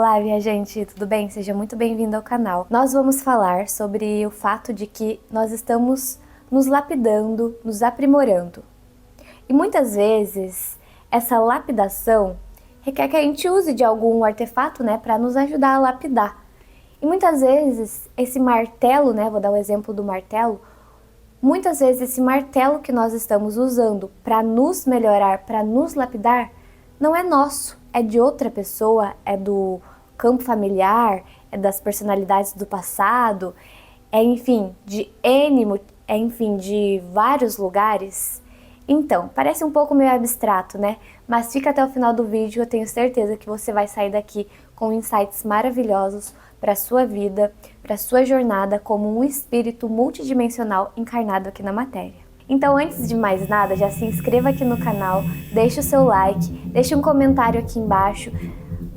Olá, viajante, tudo bem? Seja muito bem-vindo ao canal. Nós vamos falar sobre o fato de que nós estamos nos lapidando, nos aprimorando. E muitas vezes, essa lapidação requer que a gente use de algum artefato, para nos ajudar a lapidar. E muitas vezes, esse martelo, vou dar o exemplo do martelo, muitas vezes esse martelo que nós estamos usando para nos melhorar, para nos lapidar, não é nosso, é de outra pessoa, é do campo familiar, é das personalidades do passado, de vários lugares. Então, parece um pouco meio abstrato, Mas fica até o final do vídeo, eu tenho certeza que você vai sair daqui com insights maravilhosos para a sua vida, para a sua jornada como um espírito multidimensional encarnado aqui na matéria. Então, antes de mais nada, já se inscreva aqui no canal, deixe o seu like, deixe um comentário aqui embaixo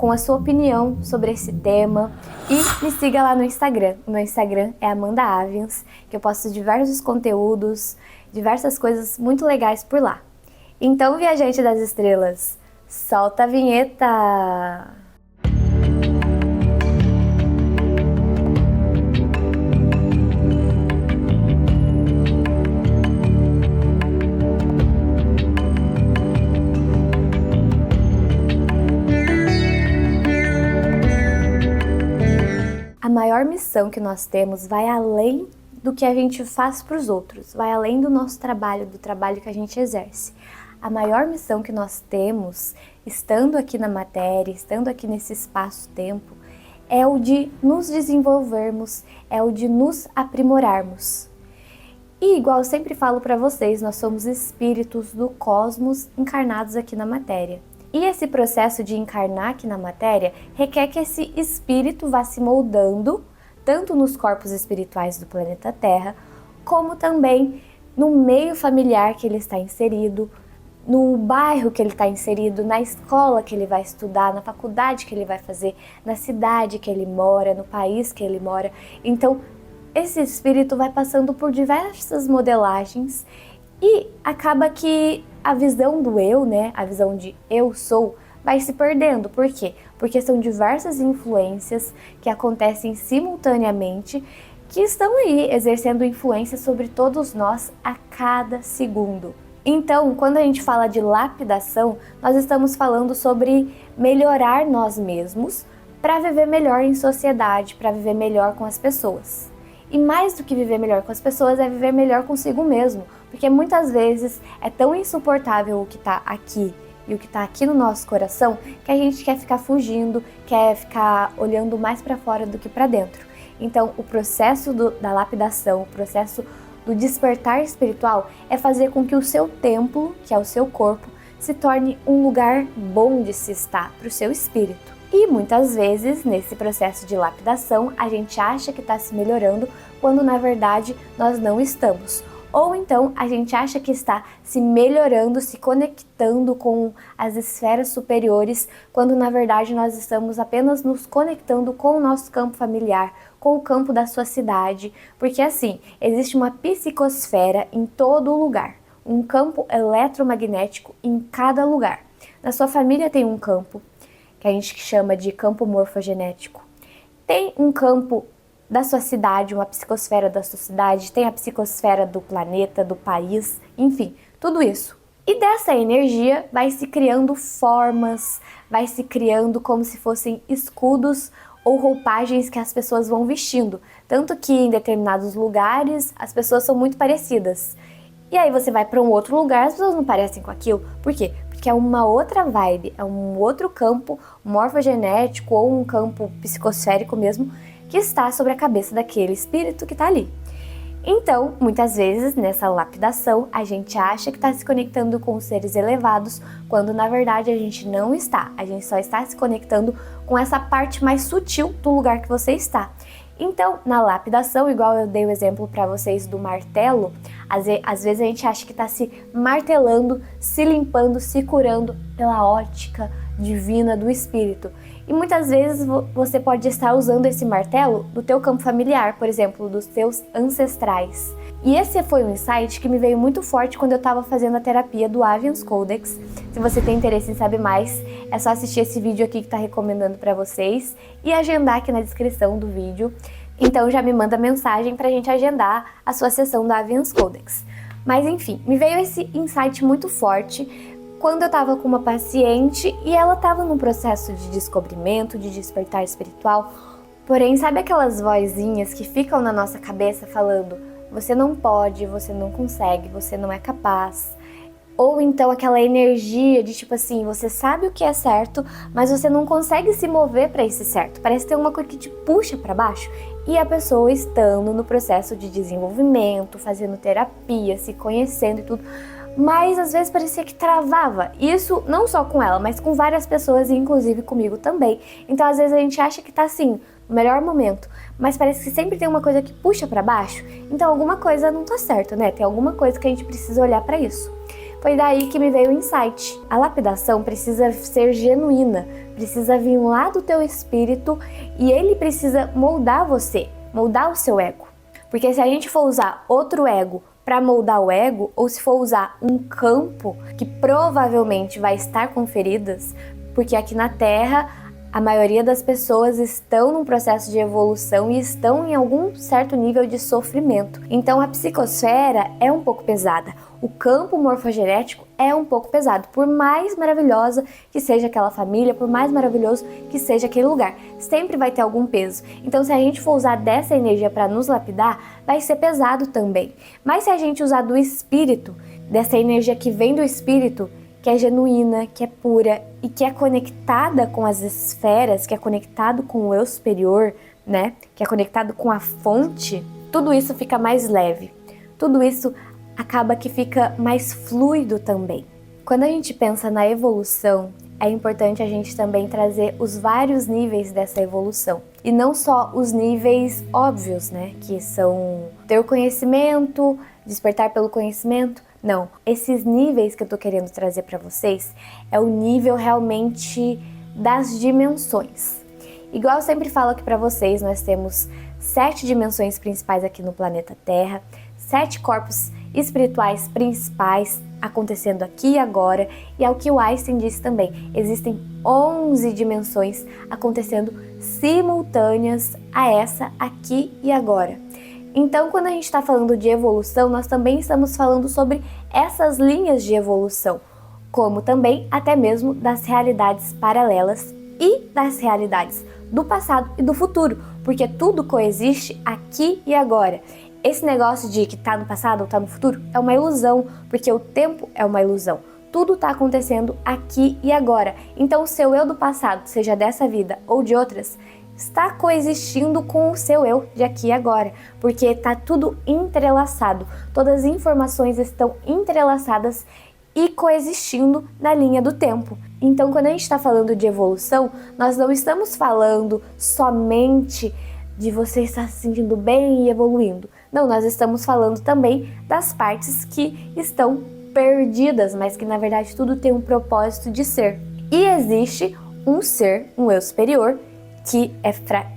com a sua opinião sobre esse tema e me siga lá no Instagram. O meu Instagram é Amanda Avians, que eu posto diversos conteúdos, diversas coisas muito legais por lá. Então, viajante das estrelas, solta a vinheta! A maior missão que nós temos vai além do que a gente faz para os outros, vai além do nosso trabalho, do trabalho que a gente exerce. A maior missão que nós temos, estando aqui na matéria, estando aqui nesse espaço-tempo, é o de nos desenvolvermos, é o de nos aprimorarmos. E igual eu sempre falo para vocês, nós somos espíritos do cosmos encarnados aqui na matéria. E esse processo de encarnar aqui na matéria requer que esse espírito vá se moldando, tanto nos corpos espirituais do planeta Terra, como também no meio familiar que ele está inserido, no bairro que ele está inserido, na escola que ele vai estudar, na faculdade que ele vai fazer, na cidade que ele mora, no país que ele mora. Então, esse espírito vai passando por diversas modelagens e acaba que a visão do eu, a visão de eu sou, vai se perdendo. Por quê? Porque são diversas influências que acontecem simultaneamente, que estão aí exercendo influência sobre todos nós a cada segundo. Então, quando a gente fala de lapidação, nós estamos falando sobre melhorar nós mesmos para viver melhor em sociedade, para viver melhor com as pessoas. E mais do que viver melhor com as pessoas, é viver melhor consigo mesmo. Porque muitas vezes é tão insuportável o que está aqui e o que está aqui no nosso coração que a gente quer ficar fugindo, quer ficar olhando mais para fora do que para dentro. Então, o processo da lapidação, o processo do despertar espiritual é fazer com que o seu templo, que é o seu corpo, se torne um lugar bom de se estar para o seu espírito. E muitas vezes, nesse processo de lapidação, a gente acha que está se melhorando, quando na verdade nós não estamos. Ou então a gente acha que está se melhorando, se conectando com as esferas superiores, quando na verdade nós estamos apenas nos conectando com o nosso campo familiar, com o campo da sua cidade, porque assim, existe uma psicosfera em todo lugar, um campo eletromagnético em cada lugar. Na sua família tem um campo, que a gente chama de campo morfogenético. Tem um campo da sua cidade, uma psicosfera da sua cidade, tem a psicosfera do planeta, do país, enfim, tudo isso. E dessa energia vai se criando formas, vai se criando como se fossem escudos ou roupagens que as pessoas vão vestindo. Tanto que em determinados lugares as pessoas são muito parecidas. E aí você vai para um outro lugar, as pessoas não parecem com aquilo. Por quê? Porque é uma outra vibe, é um outro campo morfogenético ou um campo psicosférico mesmo, que está sobre a cabeça daquele espírito que está ali. Então, muitas vezes, nessa lapidação, a gente acha que está se conectando com os seres elevados, quando na verdade a gente não está. A gente só está se conectando com essa parte mais sutil do lugar que você está. Então, na lapidação, igual eu dei o exemplo para vocês do martelo, às vezes a gente acha que está se martelando, se limpando, se curando pela ótica divina do espírito. E muitas vezes você pode estar usando esse martelo do teu campo familiar, por exemplo, dos teus ancestrais. E esse foi um insight que me veio muito forte quando eu estava fazendo a terapia do Avians Codex. Se você tem interesse em saber mais, é só assistir esse vídeo aqui que está recomendando para vocês e agendar aqui na descrição do vídeo. Então já me manda mensagem para a gente agendar a sua sessão do Avians Codex. Mas enfim, me veio esse insight muito forte quando eu estava com uma paciente e ela estava num processo de descobrimento, de despertar espiritual. Porém, sabe aquelas vozinhas que ficam na nossa cabeça falando: você não pode, você não consegue, você não é capaz. Ou então aquela energia de tipo assim, você sabe o que é certo, mas você não consegue se mover para esse certo. Parece ter uma coisa que te puxa para baixo. E a pessoa estando no processo de desenvolvimento, fazendo terapia, se conhecendo e tudo, mas às vezes parecia que travava. Isso não só com ela, mas com várias pessoas, e inclusive comigo também. Então às vezes a gente acha que tá assim, no melhor momento, mas parece que sempre tem uma coisa que puxa para baixo. Então alguma coisa não tá certo, né? Tem alguma coisa que a gente precisa olhar para isso. Foi daí que me veio o insight. A lapidação precisa ser genuína, precisa vir lá do teu espírito e ele precisa moldar você, moldar o seu ego. Porque se a gente for usar outro ego para moldar o ego, ou se for usar um campo que provavelmente vai estar com feridas, porque aqui na Terra a maioria das pessoas estão num processo de evolução e estão em algum certo nível de sofrimento. Então a psicosfera é um pouco pesada. O campo morfogenético é um pouco pesado. Por mais maravilhosa que seja aquela família, por mais maravilhoso que seja aquele lugar, sempre vai ter algum peso. Então se a gente for usar dessa energia para nos lapidar, vai ser pesado também. Mas se a gente usar do espírito, dessa energia que vem do espírito, que é genuína, que é pura e que é conectada com as esferas, que é conectado com o eu superior, né? Que é conectado com a fonte, tudo isso fica mais leve. Tudo isso acaba que fica mais fluido também. Quando a gente pensa na evolução, é importante a gente também trazer os vários níveis dessa evolução. E não só os níveis óbvios, né? Que são ter conhecimento, despertar pelo conhecimento. Não, esses níveis que eu tô querendo trazer para vocês é o nível realmente das dimensões. Igual eu sempre falo aqui para vocês, nós temos 7 dimensões principais aqui no planeta Terra, 7 corpos espirituais principais acontecendo aqui e agora, e é o que o Einstein disse também, existem 11 dimensões acontecendo simultâneas a essa aqui e agora. Então, quando a gente está falando de evolução, nós também estamos falando sobre essas linhas de evolução, como também até mesmo das realidades paralelas e das realidades do passado e do futuro, porque tudo coexiste aqui e agora. Esse negócio de que tá no passado ou tá no futuro é uma ilusão, porque o tempo é uma ilusão. Tudo está acontecendo aqui e agora. Então, o seu eu do passado, seja dessa vida ou de outras, está coexistindo com o seu eu de aqui e agora, porque está tudo entrelaçado, todas as informações estão entrelaçadas e coexistindo na linha do tempo. Então, quando a gente está falando de evolução, nós não estamos falando somente de você estar se sentindo bem e evoluindo. Não, nós estamos falando também das partes que estão perdidas, mas que na verdade tudo tem um propósito de ser. E existe um ser, um eu superior, que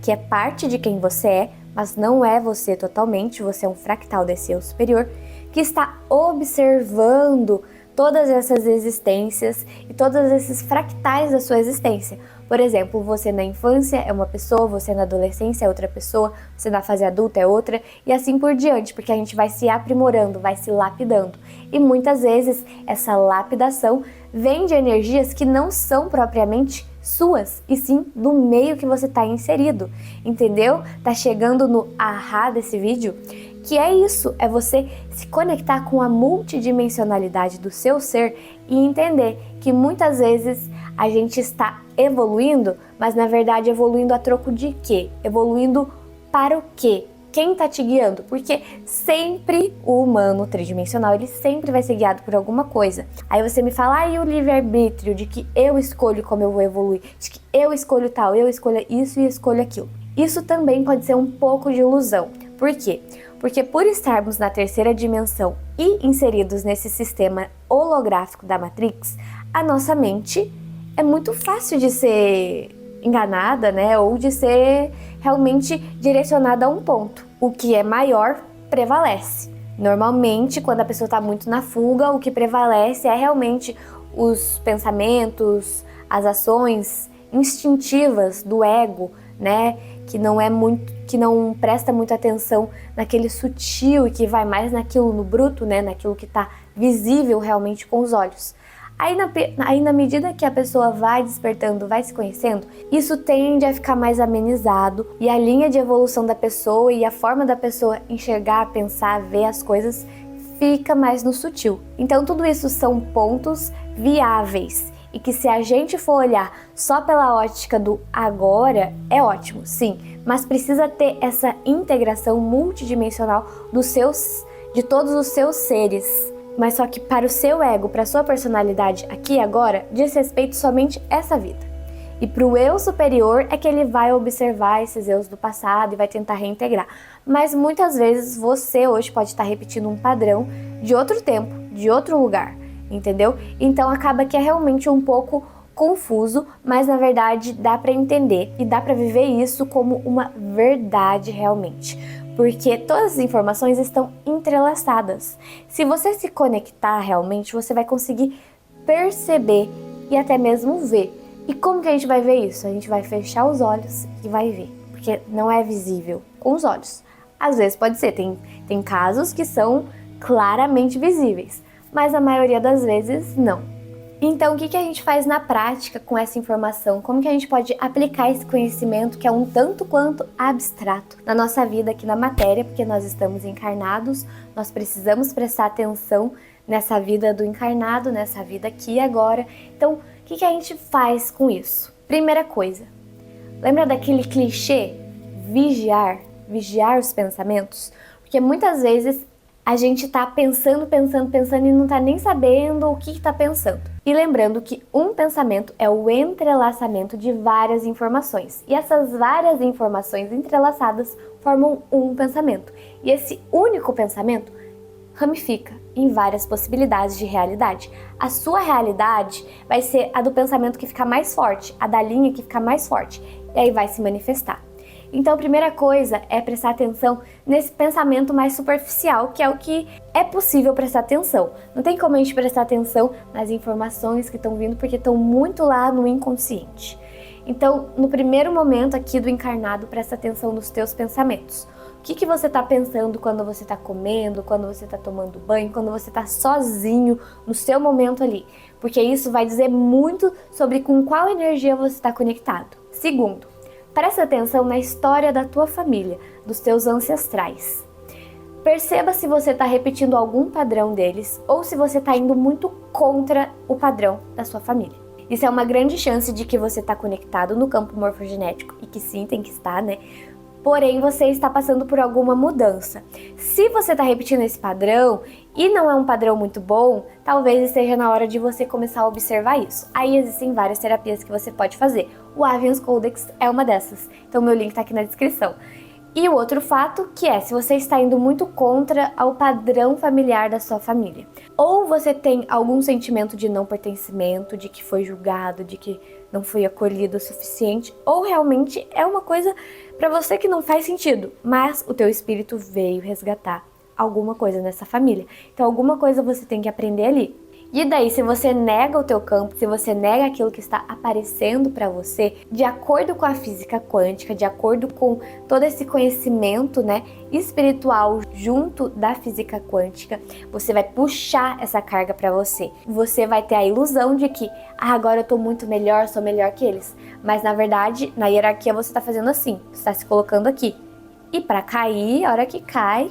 é parte de quem você é, mas não é você totalmente, você é um fractal desse eu superior, que está observando todas essas existências e todos esses fractais da sua existência. Por exemplo, você na infância é uma pessoa, você na adolescência é outra pessoa, você na fase adulta é outra, e assim por diante, porque a gente vai se aprimorando, vai se lapidando. E muitas vezes essa lapidação vem de energias que não são propriamente suas, e sim do meio que você está inserido, entendeu? Tá chegando no ahá desse vídeo? Que é isso, é você se conectar com a multidimensionalidade do seu ser e entender que muitas vezes a gente está evoluindo, mas na verdade evoluindo a troco de quê? Evoluindo para o quê? Quem está te guiando? Porque sempre o humano tridimensional, ele sempre vai ser guiado por alguma coisa. Aí você me fala, e o livre-arbítrio de que eu escolho como eu vou evoluir, de que eu escolho tal, eu escolho isso e escolho aquilo. Isso também pode ser um pouco de ilusão. Por quê? Porque por estarmos na terceira dimensão e inseridos nesse sistema holográfico da Matrix, a nossa mente é muito fácil de ser enganada, né? Ou de ser realmente direcionada a um ponto. O que é maior prevalece. Normalmente, quando a pessoa está muito na fuga, o que prevalece é realmente os pensamentos, as ações instintivas do ego, né? Que não presta muita atenção naquele sutil e que vai mais naquilo no bruto, né? Naquilo que está visível realmente com os olhos. Aí na medida que a pessoa vai despertando, vai se conhecendo, isso tende a ficar mais amenizado e a linha de evolução da pessoa e a forma da pessoa enxergar, pensar, ver as coisas fica mais no sutil. Então tudo isso são pontos viáveis e que se a gente for olhar só pela ótica do agora, é ótimo, sim, mas precisa ter essa integração multidimensional de todos os seus seres. Mas só que para o seu ego, para a sua personalidade aqui e agora, diz respeito somente essa vida. E para o eu superior é que ele vai observar esses eus do passado e vai tentar reintegrar. Mas muitas vezes você hoje pode estar repetindo um padrão de outro tempo, de outro lugar, entendeu? Então acaba que é realmente um pouco confuso, mas na verdade dá para entender e dá para viver isso como uma verdade realmente. Porque todas as informações estão entrelaçadas. Se você se conectar realmente, você vai conseguir perceber e até mesmo ver. E como que a gente vai ver isso? A gente vai fechar os olhos e vai ver, porque não é visível com os olhos. Às vezes pode ser, tem casos que são claramente visíveis, mas a maioria das vezes não. Então, o que a gente faz na prática com essa informação? Como que a gente pode aplicar esse conhecimento que é um tanto quanto abstrato na nossa vida aqui na matéria, porque nós estamos encarnados, nós precisamos prestar atenção nessa vida do encarnado, nessa vida aqui e agora. Então, o que a gente faz com isso? Primeira coisa, lembra daquele clichê? Vigiar os pensamentos? Porque muitas vezes a gente tá pensando e não tá nem sabendo o que tá pensando. E lembrando que um pensamento é o entrelaçamento de várias informações. E essas várias informações entrelaçadas formam um pensamento. E esse único pensamento ramifica em várias possibilidades de realidade. A sua realidade vai ser a do pensamento que fica mais forte, a da linha que fica mais forte. E aí vai se manifestar. Então, a primeira coisa é prestar atenção nesse pensamento mais superficial, que é o que é possível prestar atenção. Não tem como a gente prestar atenção nas informações que estão vindo, porque estão muito lá no inconsciente. Então, no primeiro momento aqui do encarnado, presta atenção nos teus pensamentos. O que você está pensando quando você está comendo, quando você está tomando banho, quando você está sozinho, no seu momento ali. Porque isso vai dizer muito sobre com qual energia você está conectado. Segundo, presta atenção na história da tua família, dos teus ancestrais. Perceba se você está repetindo algum padrão deles ou se você está indo muito contra o padrão da sua família. Isso é uma grande chance de que você está conectado no campo morfogenético e que sim, tem que estar, né? Porém, você está passando por alguma mudança. Se você está repetindo esse padrão e não é um padrão muito bom, talvez esteja na hora de você começar a observar isso. Aí existem várias terapias que você pode fazer. O Avians Codex é uma dessas. Então, meu link está aqui na descrição. E o outro fato que é, se você está indo muito contra ao padrão familiar da sua família. Ou você tem algum sentimento de não pertencimento, de que foi julgado, de que não foi acolhido o suficiente, ou realmente é uma coisa para você que não faz sentido, mas o teu espírito veio resgatar alguma coisa nessa família. Então alguma coisa você tem que aprender ali. E daí, se você nega o teu campo, se você nega aquilo que está aparecendo para você, de acordo com a física quântica, de acordo com todo esse conhecimento, né, espiritual junto da física quântica, você vai puxar essa carga para você. Você vai ter a ilusão de que, agora eu tô muito melhor, sou melhor que eles. Mas na verdade, na hierarquia você tá fazendo assim, você está se colocando aqui. E para cair, a hora que cai,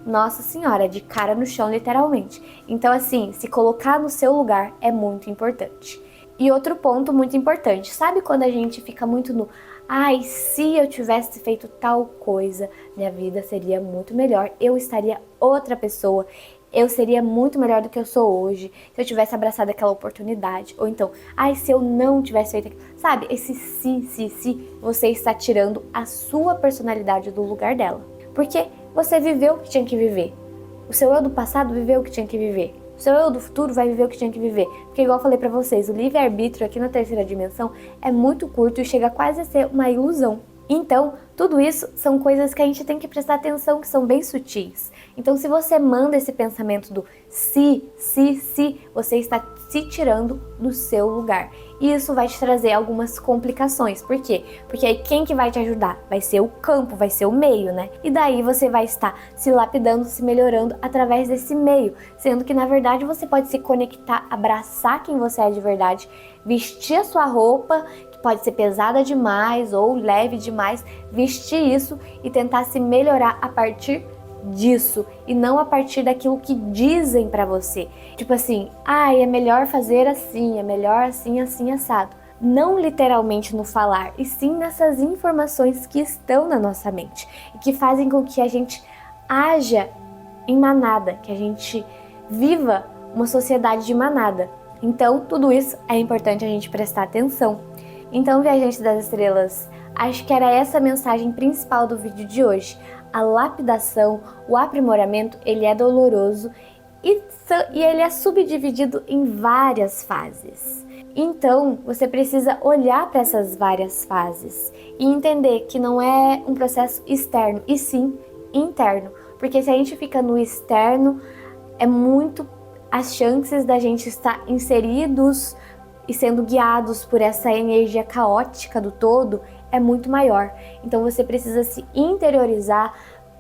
Nossa Senhora, de cara no chão, literalmente. Então, assim, se colocar no seu lugar é muito importante. E outro ponto muito importante, sabe quando a gente fica muito no ai, se eu tivesse feito tal coisa, minha vida seria muito melhor, eu estaria outra pessoa, eu seria muito melhor do que eu sou hoje, se eu tivesse abraçado aquela oportunidade. Ou então, ai, se eu não tivesse feito aquilo. Sabe, esse se, você está tirando a sua personalidade do lugar dela. Porque você viveu o que tinha que viver. O seu eu do passado viveu o que tinha que viver. O seu eu do futuro vai viver o que tinha que viver. Porque igual eu falei pra vocês, o livre-arbítrio aqui na terceira dimensão é muito curto e chega quase a ser uma ilusão. Então, tudo isso são coisas que a gente tem que prestar atenção, que são bem sutis. Então, se você manda esse pensamento do se, você está se tirando do seu lugar. E isso vai te trazer algumas complicações. Por quê? Porque aí quem que vai te ajudar? Vai ser o campo, vai ser o meio, né? E daí você vai estar se lapidando, se melhorando através desse meio. Sendo que, na verdade, você pode se conectar, abraçar quem você é de verdade, vestir a sua roupa, que pode ser pesada demais ou leve demais, vestir isso e tentar se melhorar a partir disso e não a partir daquilo que dizem pra você. Tipo assim, é melhor fazer assim, é melhor assim, assim, assado. Não literalmente no falar, e sim nessas informações que estão na nossa mente e que fazem com que a gente haja em manada, que a gente viva uma sociedade de manada. Então, tudo isso é importante a gente prestar atenção. Então, viajantes das estrelas, acho que era essa a mensagem principal do vídeo de hoje. A lapidação, o aprimoramento, ele é doloroso e ele é subdividido em várias fases. Então, você precisa olhar para essas várias fases e entender que não é um processo externo, e sim interno. Porque se a gente fica no externo, é muito as chances da gente estar inseridos e sendo guiados por essa energia caótica do todo é muito maior. Então você precisa se interiorizar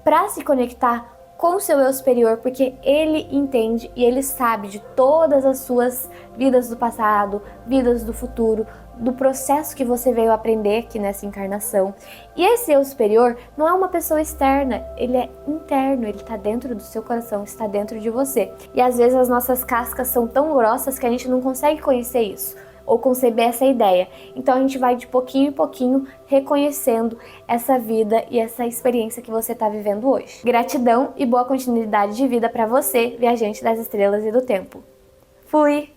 para se conectar com o seu eu superior, porque ele entende e ele sabe de todas as suas vidas do passado, vidas do futuro, do processo que você veio aprender aqui nessa encarnação. E esse eu superior não é uma pessoa externa, ele é interno, ele está dentro do seu coração, está dentro de você. E às vezes as nossas cascas são tão grossas que a gente não consegue conhecer isso ou conceber essa ideia. Então a gente vai de pouquinho em pouquinho reconhecendo essa vida e essa experiência que você está vivendo hoje. Gratidão e boa continuidade de vida para você, viajante das estrelas e do tempo. Fui!